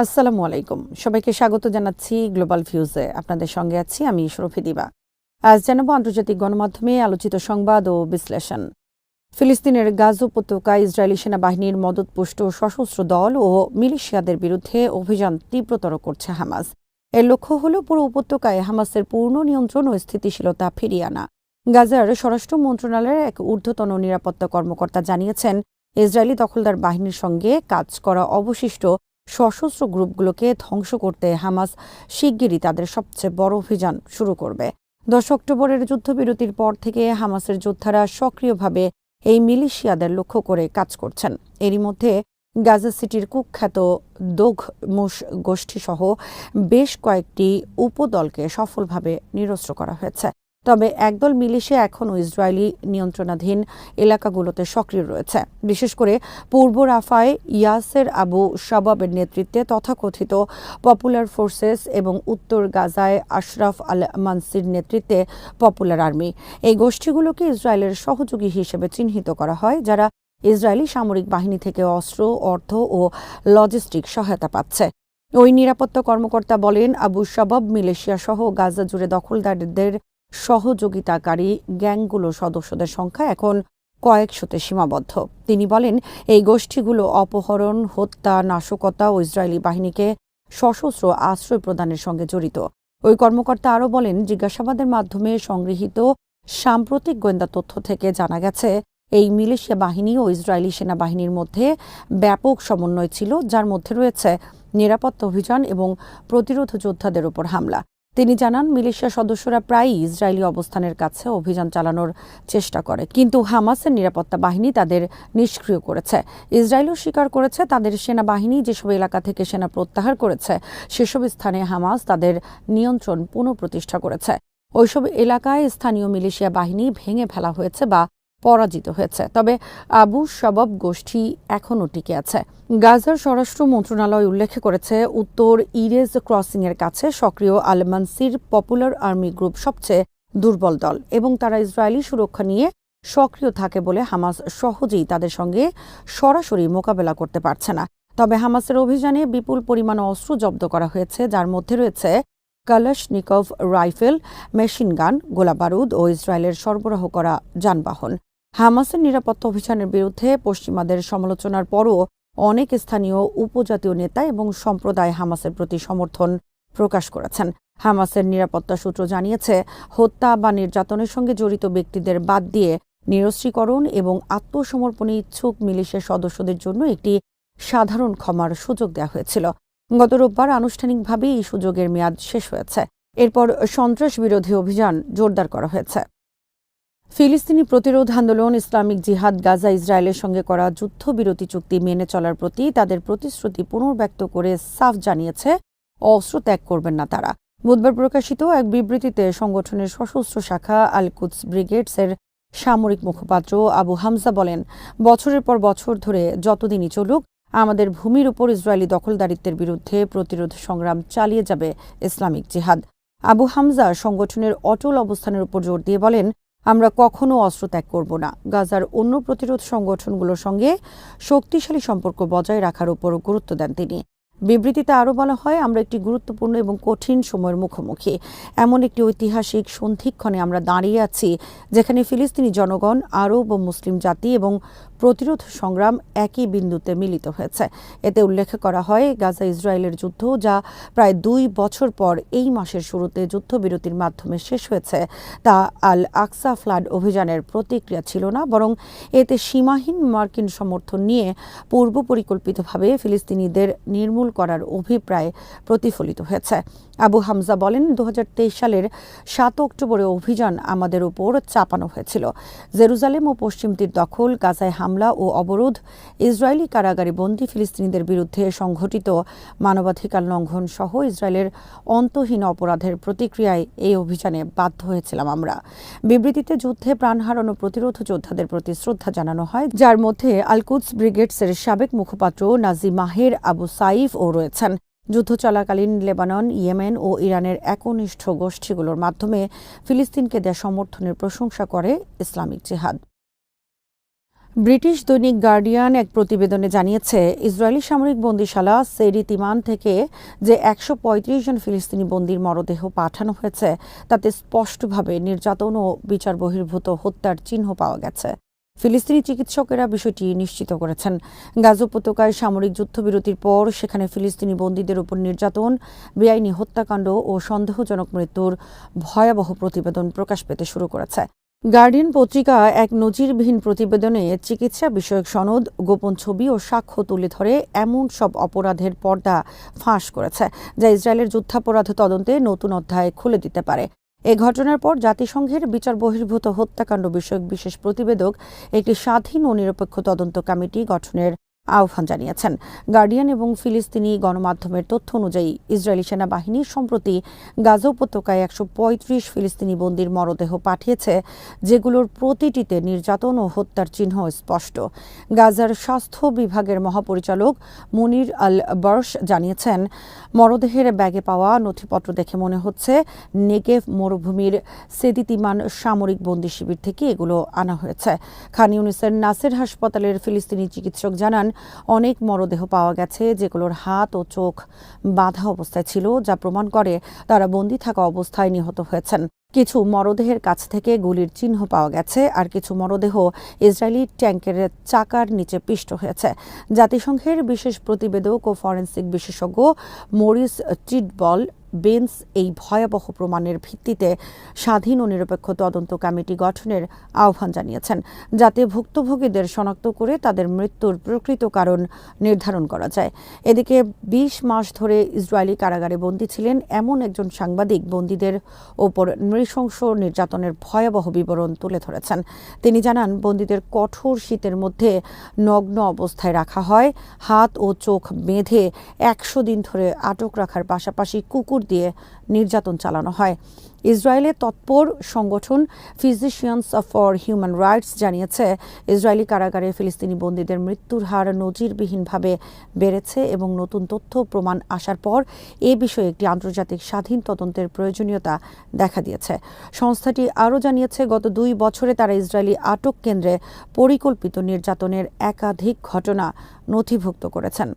আসসালামু আলাইকুম। সবাইকে স্বাগত জানাচ্ছি গ্লোবাল ভিউজে। আপনাদের সঙ্গে আছি আমি শরফি দিবা। আজ জানাবো আন্তর্জাতিক গণমাধ্যমে আলোচিত সংবাদ ও বিশ্লেষণ। ফিলিস্তিনের গাজা উপত্যকায় ইসরায়েলি সেনাবাহিনীর মদতপুষ্ট সশস্ত্র দল ও মিলিশিয়াদের বিরুদ্ধে অভিযান তীব্রতর করছে হামাস। এর লক্ষ্য হল পুরো উপত্যকায় হামাসের পূর্ণ নিয়ন্ত্রণ ও স্থিতিশীলতা ফিরিয়ে আনা। গাজার স্বরাষ্ট্র মন্ত্রণালয়ের এক ঊর্ধ্বতন নিরাপত্তা কর্মকর্তা জানিয়েছেন, ইসরায়েলি দখলদার বাহিনীর সঙ্গে কাজ করা অবশিষ্ট সশস্ত্র গ্রুপগুলোকে ধ্বংস করতে হামাস শিগগিরই তাদের সবচেয়ে বড় অভিযান শুরু করবে। 10 অক্টোবরের যুদ্ধবিরতির পর থেকে হামাসের যোদ্ধারা সক্রিয়ভাবে এই মিলিশিয়াদের লক্ষ্য করে কাজ করছেন। এরই মধ্যে গাজা সিটির কুখ্যাত দোগমুশ গোষ্ঠীসহ বেশ কয়েকটি উপদলকে সফলভাবে নিরস্ত্র করা হয়েছে। তবে একদল মিলিশিয়া এখনও ইসরায়েলি নিয়ন্ত্রণাধীন এলাকাগুলোতে সক্রিয় রয়েছে। বিশেষ করে পূর্ব রাফায় ইয়াসের আবু শাবাবের নেতৃত্বে তথাকথিত পপুলার ফোর্সেস এবং উত্তর গাজায় আশরাফ আল মানসির নেতৃত্বে পপুলার আর্মি। এই গোষ্ঠীগুলোকে ইসরায়েলের সহযোগী হিসেবে চিহ্নিত করা হয়, যারা ইসরায়েলি সামরিক বাহিনী থেকে অস্ত্র, অর্থ ও লজিস্টিক সহায়তা পাচ্ছে। ওই নিরাপত্তা কর্মকর্তা বলেন, আবু শাবাব মিলিশিয়া সহ গাজা জুড়ে দখলদারদের সহযোগিতাকারী গ্যাংগুলোর সদস্যদের সংখ্যা এখন কয়েকশোতে সীমাবদ্ধ। তিনি বলেন, এই গোষ্ঠীগুলো অপহরণ, হত্যা, নাশকতা ও ইসরায়েলি বাহিনীকে সশস্ত্র আশ্রয় প্রদানের সঙ্গে জড়িত। ওই কর্মকর্তা আরও বলেন, জিজ্ঞাসাবাদের মাধ্যমে সংগৃহীত সাম্প্রতিক গোয়েন্দা তথ্য থেকে জানা গেছে, এই মিলিশিয়া বাহিনী ও ইসরায়েলি সেনাবাহিনীর মধ্যে ব্যাপক সমন্বয় ছিল, যার মধ্যে রয়েছে নিরাপত্তা অভিযান এবং প্রতিরোধ যোদ্ধাদের উপর হামলা। তিনি জানান, মিলিশিয়া সদস্যরা প্রায়ই ইসরায়েলি অবস্থানের কাছে অভিযান চালানোর চেষ্টা করে, কিন্তু হামাসের নিরাপত্তা বাহিনী তাদের নিষ্ক্রিয় করেছে। ইসরায়েলও স্বীকার করেছে, তাদের সেনাবাহিনী যেসব এলাকা থেকে সেনা প্রত্যাহার করেছে সেসব স্থানে হামাস তাদের নিয়ন্ত্রণ পুনঃপ্রতিষ্ঠা করেছে। ওইসব এলাকায় স্থানীয় মিলিশিয়া বাহিনী ভেঙে ফেলা হয়েছে বা পরাজিত হয়েছে, তবে আবু শাবাব গোষ্ঠী এখনও টিকে আছে। গাজার স্বরাষ্ট্র মন্ত্রণালয় উল্লেখ করেছে, উত্তর ইরেজ ক্রসিংয়ের কাছে সক্রিয় আল মানসির পপুলার আর্মি গ্রুপ সবচেয়ে দুর্বল দল এবং তারা ইসরায়েলি সুরক্ষা নিয়ে সক্রিয় থাকে বলে হামাস সহজেই তাদের সঙ্গে সরাসরি মোকাবেলা করতে পারছে না। তবে হামাসের অভিযানে বিপুল পরিমাণ অস্ত্র জব্দ করা হয়েছে, যার মধ্যে রয়েছে কালাশনিকভ রাইফেল, মেশিনগান, গোলাবারুদ ও ইসরায়েলের সরবরাহ করা যানবাহন। হামাসের নিরাপত্তা অভিযানের বিরুদ্ধে পশ্চিমাদের সমালোচনার পরও অনেক স্থানীয় উপজাতীয় নেতা এবং সম্প্রদায় হামাসের প্রতি সমর্থন প্রকাশ করেছেন। হামাসের নিরাপত্তা সূত্র জানিয়েছে, হত্যা বা নির্যাতনের সঙ্গে জড়িত ব্যক্তিদের বাদ দিয়ে নিরস্ত্রীকরণ এবং আত্মসমর্পণে ইচ্ছুক মিলিশিয়া সদস্যদের জন্য একটি সাধারণ ক্ষমার সুযোগ দেওয়া হয়েছিল। গত রোববার আনুষ্ঠানিকভাবে এই সুযোগের মেয়াদ শেষ হয়েছে। এরপর সন্ত্রাস বিরোধী অভিযান জোরদার করা হয়েছে। ফিলিস্তিনি প্রতিরোধ আন্দোলন ইসলামিক জিহাদ গাজা ইসরায়েলের সঙ্গে করা যুদ্ধবিরতি চুক্তি মেনে চলার প্রতি তাদের প্রতিশ্রুতি পুনর্ব্যক্ত করে সাফ জানিয়েছে, অস্ত্র ত্যাগ করবেন না তারা। বুধবার প্রকাশিত এক বিবৃতিতে সংগঠনের সশস্ত্র শাখা আল কুদস ব্রিগেডসের সামরিক মুখপাত্র আবু হামজা বলেন, বছরের পর বছর ধরে যতদিনই চলুক, আমাদের ভূমির উপর ইসরায়েলি দখলদারিত্বের বিরুদ্ধে প্রতিরোধ সংগ্রাম চালিয়ে যাবে ইসলামিক জিহাদ। আবু হামজা সংগঠনের অটল অবস্থানের উপর জোর দিয়ে বলেন, আমরা কখনো অস্ত্র ত্যাগ করব না। গাজার অন্য প্রতিরোধ সংগঠনগুলোর সঙ্গে শক্তিশালী সম্পর্ক বজায় রাখার উপর গুরুত্ব দেন তিনি। বিবৃতিতে আরও বলা হয়, আমরা একটি গুরুত্বপূর্ণ এবং কঠিন সময়ের মুখোমুখি। এমন একটি ঐতিহাসিক সন্ধিক্ষণে আমরা দাঁড়িয়ে আছি, যেখানে ফিলিস্তিনি জনগণ, আরব ও মুসলিম জাতি এবং প্রতিরোধ সংগ্রাম একই বিন্দুতে মিলিত হয়েছে। এতে উল্লেখ করা হয়, গাজা ইসরায়েলের যুদ্ধ, যা প্রায় 2 বছর পর এই মাসের শুরুতে যুদ্ধবিরতির মাধ্যমে শেষ হয়েছে, তা আল আকসা ফ্লাড অভিযানের প্রতিক্রিয়া ছিল না, বরং এতে সীমাহীন মার্কিন সমর্থন নিয়ে পূর্ব পরিকল্পিতভাবে ফিলিস্তিনিদের নির্মূল করার অভিপ্রায় প্রতিফলিত হয়েছে। আবু হামজা বলেন, 2023 সালের 7 অক্টোবরে অভিযান আমাদের উপর চাপানো হয়েছিল। জেরুজালেম ও পশ্চিম তীর দখল, গাজায় হামলা ও অবরোধ, ইসরায়েলি কারাগারে বন্দী ফিলিস্তিনিদের বিরুদ্ধে সংঘটিত মানবাধিকার লঙ্ঘন সহ ইসরায়েলের অন্তহীন অপরাধের প্রতিক্রিয়ায় এই অভিযানে বাধ্য হয়েছিলাম আমরা। বিবৃতিতে যুদ্ধে প্রাণ হারানো প্রতিরোধ যোদ্ধাদের প্রতি শ্রদ্ধা জানানো হয়, যার মধ্যে আল কুদস ব্রিগেডসের সাবেক মুখপাত্র নাজি মাহের আবু সাইফ ও রয়েছেন। যুদ্ধ চলাকালীন লেবানন, ইয়েমেন ও ইরানের একনিষ্ঠ গোষ্ঠীগুলোর মাধ্যমে ফিলিস্তিনকে দেয়া সমর্থনের প্রশংসা করে ইসলামিক জিহাদ। ব্রিটিশ দৈনিক গার্ডিয়ান এক প্রতিবেদনে জানিয়েছে, ইসরায়েলি সামরিক বন্দিশালা সেরি তিমান থেকে যে ১৩৫ জন ফিলিস্তিনি বন্দির মরদেহ পাঠানো হয়েছে তাতে স্পষ্টভাবে নির্যাতন ও বিচার বহির্ভূত হত্যার চিহ্ন পাওয়া গেছে। ফিলিস্তিনি চিকিৎসকেরা বিষয়টি নিশ্চিত করেছেন। গাজা উপত্যকায় সামরিক যুদ্ধবিরতির পর সেখানে ফিলিস্তিনি বন্দীদের উপর নির্যাতন, বেআইনি হত্যাকাণ্ড ও সন্দেহজনক মৃত্যুর ভয়াবহ প্রতিবেদন প্রকাশ পেতে শুরু করেছে। গার্ডিয়ান পত্রিকা এক নজিরবিহীন প্রতিবেদনে চিকিৎসা বিষয়ক সনদ, গোপন ছবি ও সাক্ষ্য তুলে ধরে এমন সব অপরাধের পর্দা ফাঁস করেছে যা ইসরায়েলের যুদ্ধাপরাধ তদন্তে নতুন অধ্যায় খুলে দিতে পারে। এ ঘটনার পর জাতিসংঘের বিচার বহির্ভূত হত্যাকাণ্ড বিষয়ক বিশেষ প্রতিবেদক একটি স্বাধীন ও নিরপেক্ষ তদন্ত কমিটি গঠনের আহ্বান জানিয়েছেন। গার্ডিয়ান এবং ফিলিস্তিনি গণমাধ্যমের তথ্য অনুযায়ী ইসরায়েলি সেনাবাহিনী সম্প্রতি গাজা উপত্যকায় ১৩৫ ফিলিস্তিনি বন্দির মরদেহ পাঠিয়েছে, যেগুলোর প্রতিটিতে নির্যাতন ও হত্যার চিহ্ন স্পষ্ট। গাজার স্বাস্থ্য বিভাগের মহাপরিচালক মুনির আল বার্শ জানিয়েছেন, মরদেহের ব্যাগে পাওয়া নথিপত্র দেখে মনে হচ্ছে নেগেভ মরুভূমির সেদি তিমান সামরিক বন্দি শিবির থেকে এগুলো আনা হয়েছে। খান ইউনিসের নাসের হাসপাতালের ফিলিস্তিনি চিকিৎসক জানান, অনেক মরদেহ পাওয়া গেছে যেগুলোর হাত ও চোখ বাঁধা অবস্থায় ছিল, যা প্রমাণ করে তারা বন্দী থাকা অবস্থায় নিহত হয়েছেন। কিছু মরদেহের কাছ থেকে গুলির চিহ্ন পাওয়া গেছে, আর কিছু মরদেহ ইসরায়েলি ট্যাঙ্কের চাকার নিচে পিষ্ট হয়েছে। জাতিসংঘের বিশেষ প্রতিবেদক ও ফরেনসিক বিশেষজ্ঞ মরিস ট্রিডবল বেন্স এই ভয়াবহ প্রমাণের ভিত্তিতে স্বাধীন ও নিরপেক্ষ তদন্ত কমিটি গঠনের আহ্বান জানিয়েছেন, যাতে ভুক্তভোগীদের শনাক্ত করে তাদের মৃত্যুর প্রকৃত কারণ নির্ধারণ করা যায়। এদিকে ২০ মাস ধরে ইসরায়েলি কারাগারে বন্দী ছিলেন এমন একজন সাংবাদিক বন্দীদের ওপর নৃশংস নির্যাতনের ভয়াবহ বিবরণ তুলে ধরেছেন। তিনি জানান, বন্দীদের কঠোর শীতের মধ্যে নগ্ন অবস্থায় রাখা হয়, হাত ও চোখ বেঁধে ১০০ দিন ধরে আটক রাখার পাশাপাশি কুকুর দিয়ে নির্যাতন চালানো হয়। ইসরায়েলের তৎপর সংগঠন ফিজিশিয়ানস ফর হিউম্যান রাইটস জানিয়েছে, ইসরায়েলি কারাগারে ফিলিস্তিনি বন্দীদের মৃত্যুর হার নজিরবিহীনভাবে বেড়েছে এবং নতুন তথ্য প্রমাণ আসার পর এ বিষয়ে একটি আন্তর্জাতিক স্বাধীন তদন্তের প্রয়োজনীয়তা দেখা দিয়েছে। সংস্থাটি আরও জানিয়েছে, গত ২ বছরে তারা ইসরায়েলি আটক কেন্দ্রে পরিকল্পিত নির্যাতনের একাধিক ঘটনা নথিভুক্ত করেছেন।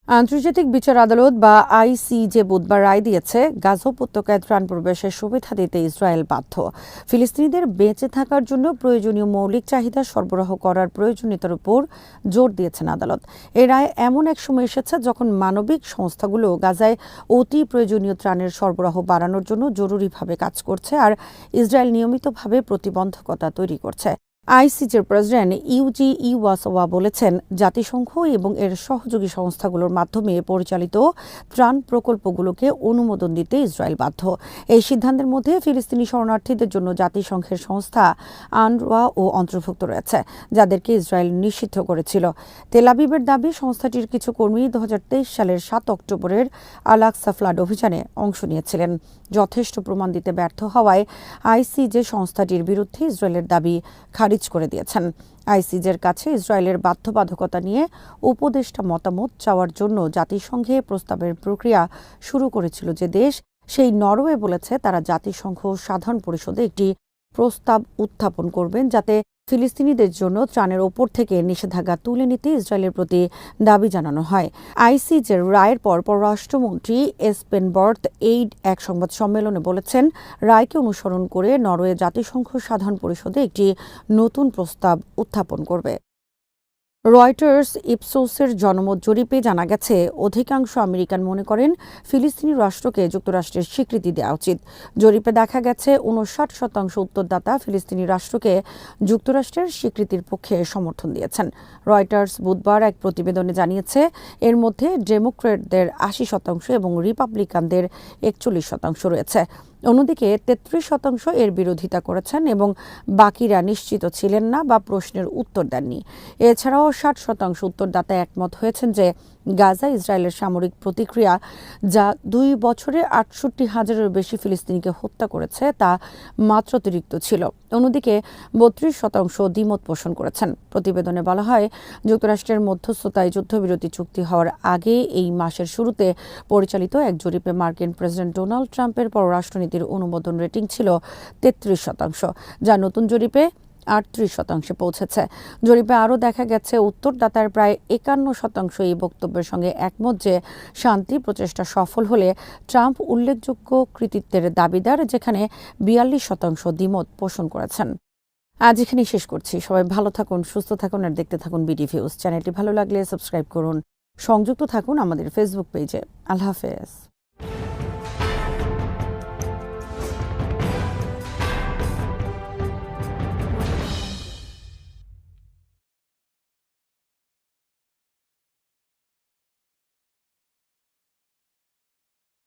আন্তর্জাতিক বিচার আদালত বা আইসিজে বুধবার রায় দিয়েছে, গাজা উপত্যকায় ত্রাণ প্রবেশের সুবিধা দিতে ইসরায়েল বাধ্য। ফিলিস্তিনিদের বেঁচে থাকার জন্য প্রয়োজনীয় মৌলিক চাহিদা সরবরাহ করার প্রয়োজনীয়তার উপর জোর দিয়েছেন আদালত। এই রায় এমন এক সময় এসেছে যখন মানবিক সংস্থাগুলো গাজায় অতি প্রয়োজনীয় ত্রাণের সরবরাহ বাড়ানোর জন্য জরুরিভাবে কাজ করছে, আর ইসরায়েল নিয়মিতভাবে প্রতিবন্ধকতা তৈরি করছে। আইসিজের প্রেসিডেন্ট ইউজি ইওয়াসওয়া বলেছেন, জাতিসংঘ এবং এর সহযোগী সংস্থাগুলোর মাধ্যমে পরিচালিত ত্রাণ প্রকল্পগুলোকে অনুমোদন দিতে ইসরায়েল বাধ্য। এই সিদ্ধান্তের মধ্যে ফিলিস্তিনি শরণার্থীদের জন্য জাতিসংঘের সংস্থা আনরুয়া ও অন্তর্ভুক্ত রয়েছে, যাদেরকে ইসরায়েল নিষিদ্ধ করেছিল। তেল আবিবের দাবি, সংস্থাটির কিছু কর্মী ২০২৩ সালের ৭ অক্টোবরের আল-আকসা ফ্লাড অভিযানে অংশ নিয়েছিলেন। যথেষ্ট প্রমাণ দিতে ব্যর্থ হওয়ায় আইসিজে সংস্থাটির বিরুদ্ধে ইসরায়েলের দাবি খারিজ করে দিয়েছেন। আইসিজের কাছে ইসরায়েলের বাধ্যবাধকতা নিয়ে উপদেষ্টা মতামত চাওয়ার জন্য জাতিসংঘে প্রস্তাবের প্রক্রিয়া শুরু করেছিল যে দেশ, সেই নরওয়ে বলেছে তারা জাতিসংঘ সাধারণ পরিষদে একটি প্রস্তাব উত্থাপন করবেন যাতে ফিলিস্তিনিদের জন্য ত্রাণের ওপর থেকে নিষেধাজ্ঞা তুলে নিতে ইসরায়েলের প্রতি দাবি জানানো হয়। আইসিজের রায়ের পর পররাষ্ট্রমন্ত্রী এসপেন বার্থ এইড এক সংবাদ সম্মেলনে বলেছেন, রায়কে অনুসরণ করে নরওয়ে জাতিসংঘ সাধারণ পরিষদে একটি নতুন প্রস্তাব উত্থাপন করবে। রয়টার্স ইপসোসের জনমত জরিপে জানা গেছে, অধিকাংশ আমেরিকান মনে করেন ফিলিস্তিনি রাষ্ট্রকে যুক্তরাষ্ট্রের স্বীকৃতি দেওয়া উচিত। জরিপে দেখা গেছে ৫৯% উত্তরদাতা ফিলিস্তিনি রাষ্ট্রকে যুক্তরাষ্ট্রের স্বীকৃতির পক্ষে সমর্থন দিয়েছেন। রয়টার্স বুধবার এক প্রতিবেদনে জানিয়েছে, এর মধ্যে ডেমোক্র্যাটদের ৮০% এবং রিপাবলিকানদের ৪১% রয়েছে। অন্যদিকে ৩৩% এর বিরোধিতা করেছেন এবং বাকিরা নিশ্চিত ছিলেন না বা প্রশ্নের উত্তর দেননি। এছাড়াও ৬০% উত্তরদাতা একমত হয়েছেন যে গাজা ইসরায়েলের সামরিক প্রতিক্রিয়া, যা ২ বছরে ৬৮,০০০-এর বেশি ফিলিস্তিনিকে হত্যা করেছে, তা মাত্রাতিরিক্ত ছিল। অন্যদিকে ৩২% দ্বিমত পোষণ করেছেন। প্রতিবেদনে বলা হয়, যুক্তরাষ্ট্রের মধ্যস্থতায় যুদ্ধবিরতি চুক্তি হওয়ার আগে এই মাসের শুরুতে পরিচালিত এক জরিপে মার্কিন প্রেসিডেন্ট ডোনাল্ড ট্রাম্পের পররাষ্ট্রনীতির অনুমোদন রেটিং ছিল ৩৩%, যা নতুন জরিপে 38% পৌঁছেছে। জরিপে আরও দেখা গেছে উত্তরদাতার প্রায় 51% এই বক্তব্যের সঙ্গে একমত যে শান্তি প্রচেষ্টা সফল হলে ট্রাম্প উল্লেখযোগ্য কৃতিত্বের দাবিদার, যেখানে 42% দ্বিমত পোষণ করেছেন। আজ এখানেই শেষ করছি। সবাই ভালো থাকুন, সুস্থ থাকুন আর দেখতে থাকুন বিডি ভিউজ। চ্যানেলটি ভালো লাগলে সাবস্ক্রাইব করুন, সংযুক্ত থাকুন আমাদের ফেসবুক পেজে। আল্লাহ হাফেজ।